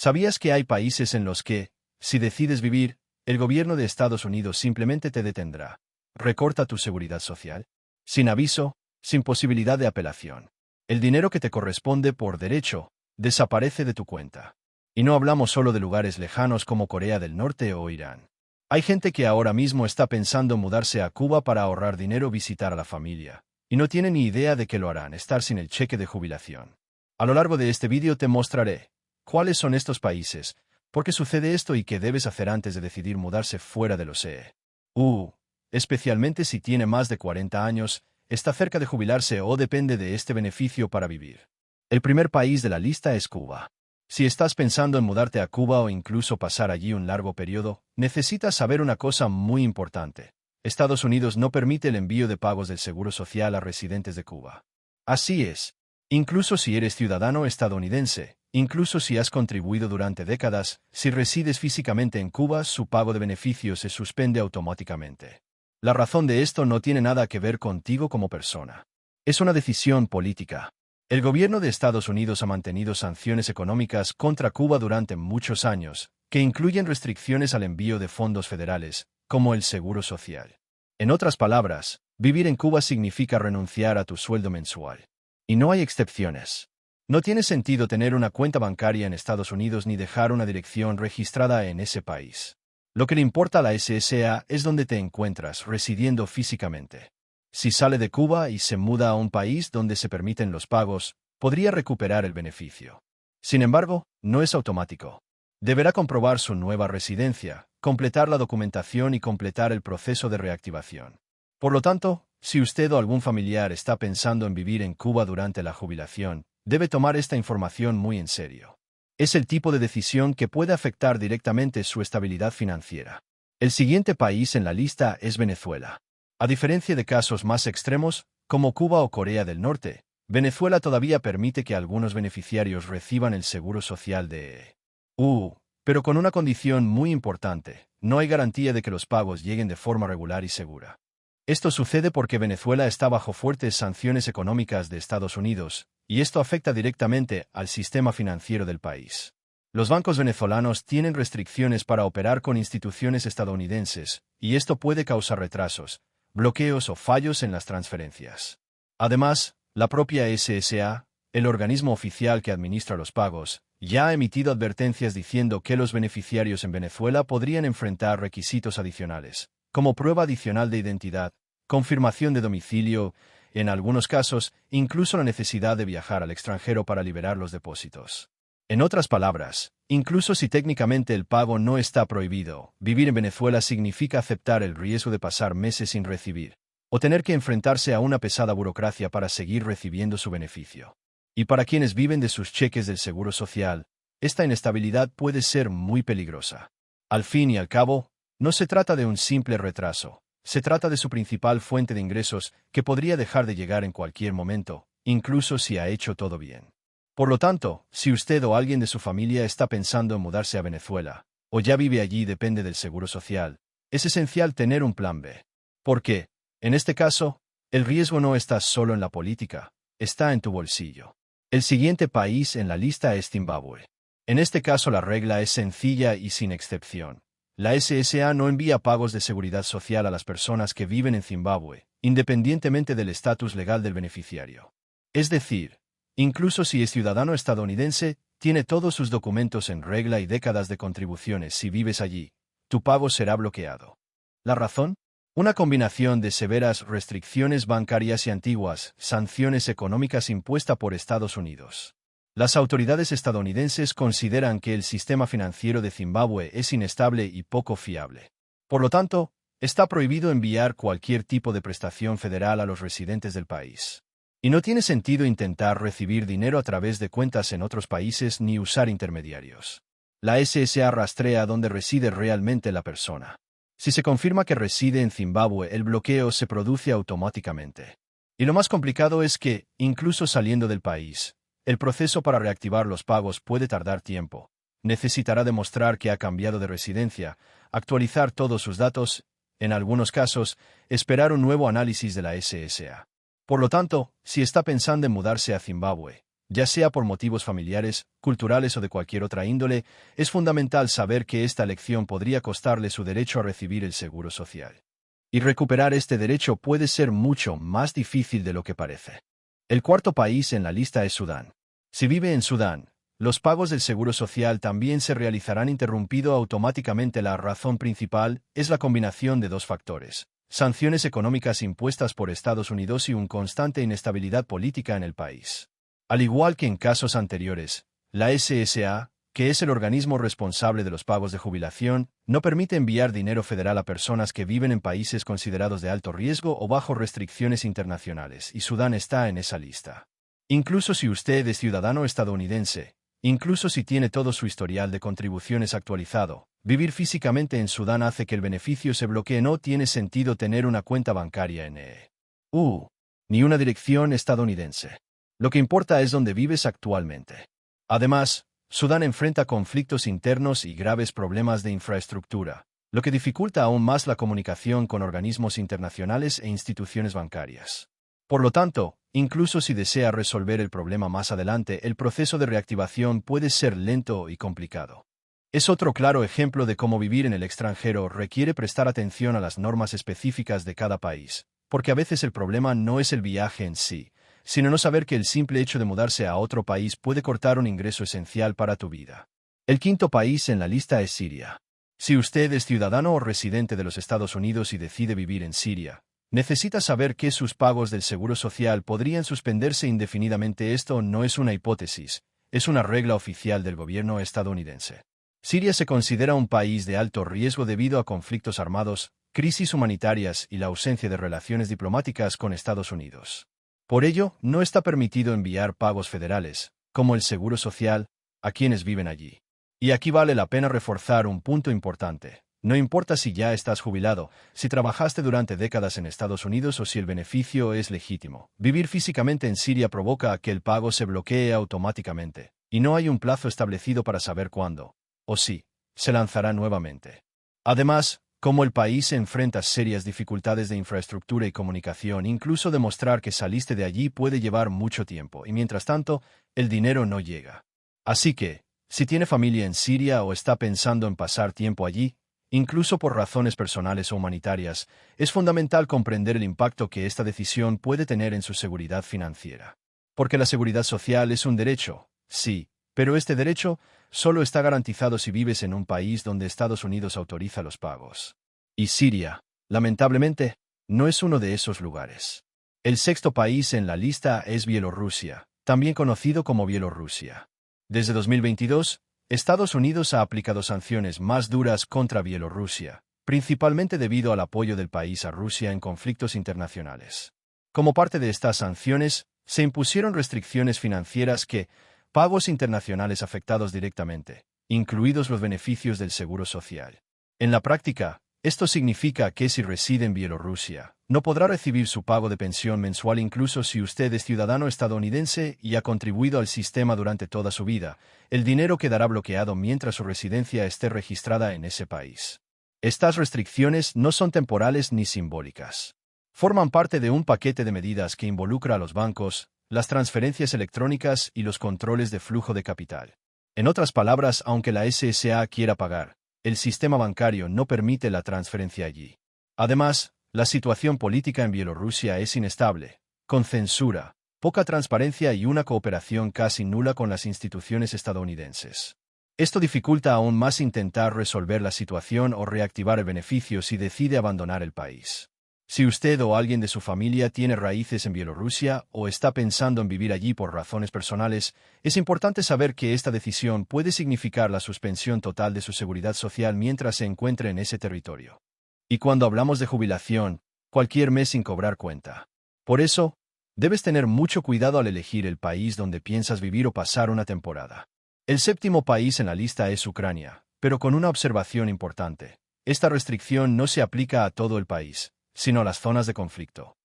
¿Sabías que hay países en los que, si decides vivir, el gobierno de Estados Unidos simplemente te detendrá? Recorta tu seguridad social. Sin aviso, sin posibilidad de apelación. El dinero que te corresponde por derecho desaparece de tu cuenta. Y no hablamos solo de lugares lejanos como Corea del Norte o Irán. Hay gente que ahora mismo está pensando mudarse a Cuba para ahorrar dinero, visitar a la familia, y no tiene ni idea de que lo harán, estar sin el cheque de jubilación. A lo largo de este vídeo te mostraré cuáles son estos países, por qué sucede esto y qué debes hacer antes de decidir mudarse fuera de los EU. Especialmente si tiene más de 40 años, está cerca de jubilarse o depende de este beneficio para vivir. El primer país de la lista es Cuba. Si estás pensando en mudarte a Cuba o incluso pasar allí un largo periodo, necesitas saber una cosa muy importante. Estados Unidos no permite el envío de pagos del Seguro Social a residentes de Cuba. Así es. Incluso si eres ciudadano estadounidense, incluso si has contribuido durante décadas, si resides físicamente en Cuba, su pago de beneficios se suspende automáticamente. La razón de esto no tiene nada que ver contigo como persona. Es una decisión política. El gobierno de Estados Unidos ha mantenido sanciones económicas contra Cuba durante muchos años, que incluyen restricciones al envío de fondos federales, como el Seguro Social. En otras palabras, vivir en Cuba significa renunciar a tu sueldo mensual. Y no hay excepciones. No tiene sentido tener una cuenta bancaria en Estados Unidos ni dejar una dirección registrada en ese país. Lo que le importa a la SSA es dónde te encuentras residiendo físicamente. Si sale de Cuba y se muda a un país donde se permiten los pagos, podría recuperar el beneficio. Sin embargo, no es automático. Deberá comprobar su nueva residencia, completar la documentación y completar el proceso de reactivación. Por lo tanto, si usted o algún familiar está pensando en vivir en Cuba durante la jubilación, debe tomar esta información muy en serio. Es el tipo de decisión que puede afectar directamente su estabilidad financiera. El siguiente país en la lista es Venezuela. A diferencia de casos más extremos, como Cuba o Corea del Norte, Venezuela todavía permite que algunos beneficiarios reciban el Seguro Social de EU. Pero con una condición muy importante: no hay garantía de que los pagos lleguen de forma regular y segura. Esto sucede porque Venezuela está bajo fuertes sanciones económicas de Estados Unidos, y esto afecta directamente al sistema financiero del país. Los bancos venezolanos tienen restricciones para operar con instituciones estadounidenses, y esto puede causar retrasos, bloqueos o fallos en las transferencias. Además, la propia SSA, el organismo oficial que administra los pagos, ya ha emitido advertencias diciendo que los beneficiarios en Venezuela podrían enfrentar requisitos adicionales, como prueba adicional de identidad, confirmación de domicilio, en algunos casos, incluso la necesidad de viajar al extranjero para liberar los depósitos. En otras palabras, incluso si técnicamente el pago no está prohibido, vivir en Venezuela significa aceptar el riesgo de pasar meses sin recibir, o tener que enfrentarse a una pesada burocracia para seguir recibiendo su beneficio. Y para quienes viven de sus cheques del Seguro Social, esta inestabilidad puede ser muy peligrosa. Al fin y al cabo, no se trata de un simple retraso, se trata de su principal fuente de ingresos que podría dejar de llegar en cualquier momento, incluso si ha hecho todo bien. Por lo tanto, si usted o alguien de su familia está pensando en mudarse a Venezuela, o ya vive allí y depende del Seguro Social, es esencial tener un plan B. Porque, en este caso, el riesgo no está solo en la política, está en tu bolsillo. El siguiente país en la lista es Zimbabue. En este caso la regla es sencilla y sin excepción. La SSA no envía pagos de seguridad social a las personas que viven en Zimbabue, independientemente del estatus legal del beneficiario. Es decir, incluso si es ciudadano estadounidense, tiene todos sus documentos en regla y décadas de contribuciones, si vives allí, tu pago será bloqueado. ¿La razón? Una combinación de severas restricciones bancarias y antiguas sanciones económicas impuestas por Estados Unidos. Las autoridades estadounidenses consideran que el sistema financiero de Zimbabue es inestable y poco fiable. Por lo tanto, está prohibido enviar cualquier tipo de prestación federal a los residentes del país. Y no tiene sentido intentar recibir dinero a través de cuentas en otros países ni usar intermediarios. La SSA rastrea dónde reside realmente la persona. Si se confirma que reside en Zimbabue, el bloqueo se produce automáticamente. Y lo más complicado es que, incluso saliendo del país, el proceso para reactivar los pagos puede tardar tiempo. Necesitará demostrar que ha cambiado de residencia, actualizar todos sus datos, en algunos casos, esperar un nuevo análisis de la SSA. Por lo tanto, si está pensando en mudarse a Zimbabue, Ya sea por motivos familiares, culturales o de cualquier otra índole, es fundamental saber que esta elección podría costarle su derecho a recibir el seguro social. Y recuperar este derecho puede ser mucho más difícil de lo que parece. El cuarto país en la lista es Sudán. Si vive en Sudán, los pagos del seguro social también se realizarán interrumpido automáticamente. La razón principal es la combinación de dos factores: sanciones económicas impuestas por Estados Unidos y una constante inestabilidad política en el país. Al igual que en casos anteriores, la SSA, que es el organismo responsable de los pagos de jubilación, no permite enviar dinero federal a personas que viven en países considerados de alto riesgo o bajo restricciones internacionales, y Sudán está en esa lista. Incluso si usted es ciudadano estadounidense, incluso si tiene todo su historial de contribuciones actualizado, vivir físicamente en Sudán hace que el beneficio se bloquee. No tiene sentido tener una cuenta bancaria en EU, ni una dirección estadounidense. Lo que importa es dónde vives actualmente. Además, Sudán enfrenta conflictos internos y graves problemas de infraestructura, lo que dificulta aún más la comunicación con organismos internacionales e instituciones bancarias. Por lo tanto, incluso si desea resolver el problema más adelante, el proceso de reactivación puede ser lento y complicado. Es otro claro ejemplo de cómo vivir en el extranjero requiere prestar atención a las normas específicas de cada país, porque a veces el problema no es el viaje en sí, sino no saber que el simple hecho de mudarse a otro país puede cortar un ingreso esencial para tu vida. El quinto país en la lista es Siria. Si usted es ciudadano o residente de los Estados Unidos y decide vivir en Siria, necesita saber que sus pagos del seguro social podrían suspenderse indefinidamente. Esto no es una hipótesis, es una regla oficial del gobierno estadounidense. Siria se considera un país de alto riesgo debido a conflictos armados, crisis humanitarias y la ausencia de relaciones diplomáticas con Estados Unidos. Por ello, no está permitido enviar pagos federales, como el seguro social, a quienes viven allí. Y aquí vale la pena reforzar un punto importante. No importa si ya estás jubilado, si trabajaste durante décadas en Estados Unidos o si el beneficio es legítimo. Vivir físicamente en Siria provoca que el pago se bloquee automáticamente, y no hay un plazo establecido para saber cuándo, o si, se lanzará nuevamente. Además, como el país enfrenta serias dificultades de infraestructura y comunicación, incluso demostrar que saliste de allí puede llevar mucho tiempo, y mientras tanto, el dinero no llega. Así que, si tiene familia en Siria o está pensando en pasar tiempo allí, incluso por razones personales o humanitarias, es fundamental comprender el impacto que esta decisión puede tener en su seguridad financiera. Porque la seguridad social es un derecho, sí, pero este derecho solo está garantizado si vives en un país donde Estados Unidos autoriza los pagos. Y Siria, lamentablemente, no es uno de esos lugares. El sexto país en la lista es Bielorrusia, también conocido como Bielorrusia. Desde 2022, Estados Unidos ha aplicado sanciones más duras contra Bielorrusia, principalmente debido al apoyo del país a Rusia en conflictos internacionales. Como parte de estas sanciones, se impusieron restricciones financieras que pagos internacionales afectados directamente, incluidos los beneficios del seguro social. En la práctica, esto significa que si reside en Bielorrusia, no podrá recibir su pago de pensión mensual incluso si usted es ciudadano estadounidense y ha contribuido al sistema durante toda su vida. El dinero quedará bloqueado mientras su residencia esté registrada en ese país. Estas restricciones no son temporales ni simbólicas. Forman parte de un paquete de medidas que involucra a los bancos, las transferencias electrónicas y los controles de flujo de capital. En otras palabras, aunque la SSA quiera pagar, el sistema bancario no permite la transferencia allí. Además, la situación política en Bielorrusia es inestable, con censura, poca transparencia y una cooperación casi nula con las instituciones estadounidenses. Esto dificulta aún más intentar resolver la situación o reactivar el beneficio si decide abandonar el país. Si usted o alguien de su familia tiene raíces en Bielorrusia o está pensando en vivir allí por razones personales, es importante saber que esta decisión puede significar la suspensión total de su seguridad social mientras se encuentre en ese territorio. Y cuando hablamos de jubilación, cualquier mes sin cobrar cuenta. Por eso, debes tener mucho cuidado al elegir el país donde piensas vivir o pasar una temporada. El séptimo país en la lista es Ucrania, pero con una observación importante. Esta restricción no se aplica a todo el país, sino a las zonas de conflicto.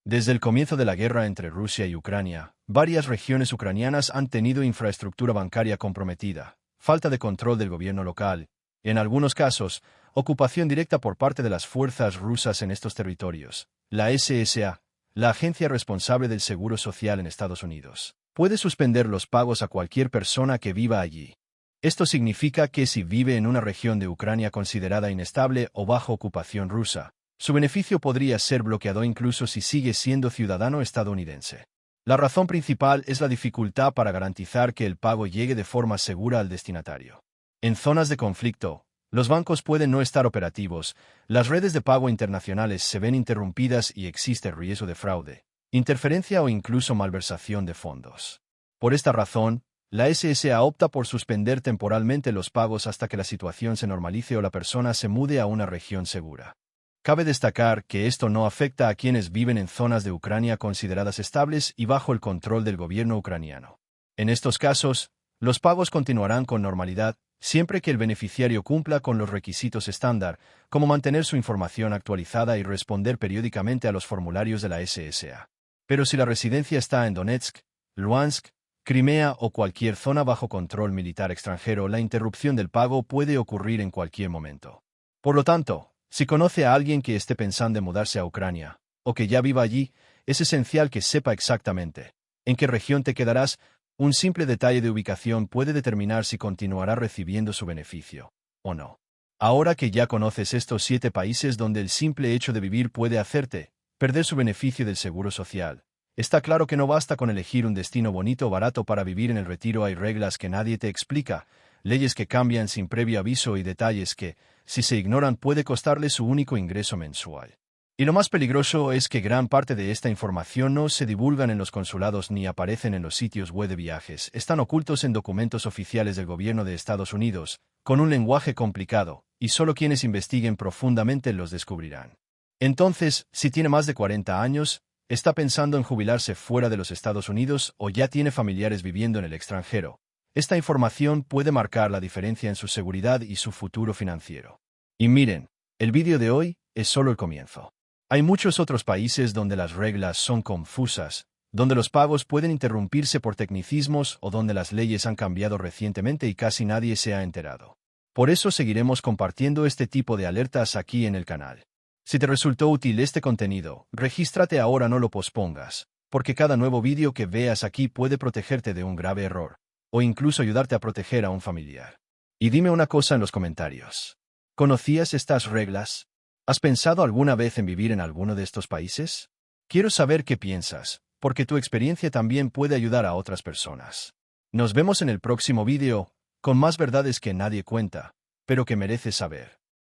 Desde el comienzo de la guerra entre Rusia y Ucrania, varias regiones ucranianas han tenido infraestructura bancaria comprometida, falta de control del gobierno local, y en algunos casos, ocupación directa por parte de las fuerzas rusas en estos territorios. La SSA, la agencia responsable del seguro social en Estados Unidos, puede suspender los pagos a cualquier persona que viva allí. Esto significa que si vive en una región de Ucrania considerada inestable o bajo ocupación rusa, su beneficio podría ser bloqueado incluso si sigue siendo ciudadano estadounidense. La razón principal es la dificultad para garantizar que el pago llegue de forma segura al destinatario. En zonas de conflicto, los bancos pueden no estar operativos, las redes de pago internacionales se ven interrumpidas y existe riesgo de fraude, interferencia o incluso malversación de fondos. Por esta razón, la SSA opta por suspender temporalmente los pagos hasta que la situación se normalice o la persona se mude a una región segura. Cabe destacar que esto no afecta a quienes viven en zonas de Ucrania consideradas estables y bajo el control del gobierno ucraniano. En estos casos, los pagos continuarán con normalidad, siempre que el beneficiario cumpla con los requisitos estándar, como mantener su información actualizada y responder periódicamente a los formularios de la SSA. Pero si la residencia está en Donetsk, Luhansk, Crimea o cualquier zona bajo control militar extranjero, la interrupción del pago puede ocurrir en cualquier momento. Por lo tanto, si conoce a alguien que esté pensando en mudarse a Ucrania, o que ya viva allí, es esencial que sepa exactamente en qué región te quedarás. Un simple detalle de ubicación puede determinar si continuará recibiendo su beneficio o no. Ahora que ya conoces estos 7 países donde el simple hecho de vivir puede hacerte perder su beneficio del seguro social, está claro que no basta con elegir un destino bonito o barato para vivir en el retiro. Hay reglas que nadie te explica, leyes que cambian sin previo aviso y detalles que, si se ignoran, puede costarle su único ingreso mensual. Y lo más peligroso es que gran parte de esta información no se divulgan en los consulados ni aparecen en los sitios web de viajes, están ocultos en documentos oficiales del gobierno de Estados Unidos, con un lenguaje complicado, y solo quienes investiguen profundamente los descubrirán. Entonces, si tiene más de 40 años, está pensando en jubilarse fuera de los Estados Unidos o ya tiene familiares viviendo en el extranjero, esta información puede marcar la diferencia en su seguridad y su futuro financiero. Y miren, el vídeo de hoy es solo el comienzo. Hay muchos otros países donde las reglas son confusas, donde los pagos pueden interrumpirse por tecnicismos o donde las leyes han cambiado recientemente y casi nadie se ha enterado. Por eso seguiremos compartiendo este tipo de alertas aquí en el canal. Si te resultó útil este contenido, regístrate ahora, no lo pospongas, porque cada nuevo vídeo que veas aquí puede protegerte de un grave error, o incluso ayudarte a proteger a un familiar. Y dime una cosa en los comentarios. ¿Conocías estas reglas? ¿Has pensado alguna vez en vivir en alguno de estos países? Quiero saber qué piensas, porque tu experiencia también puede ayudar a otras personas. Nos vemos en el próximo vídeo, con más verdades que nadie cuenta, pero que mereces saber.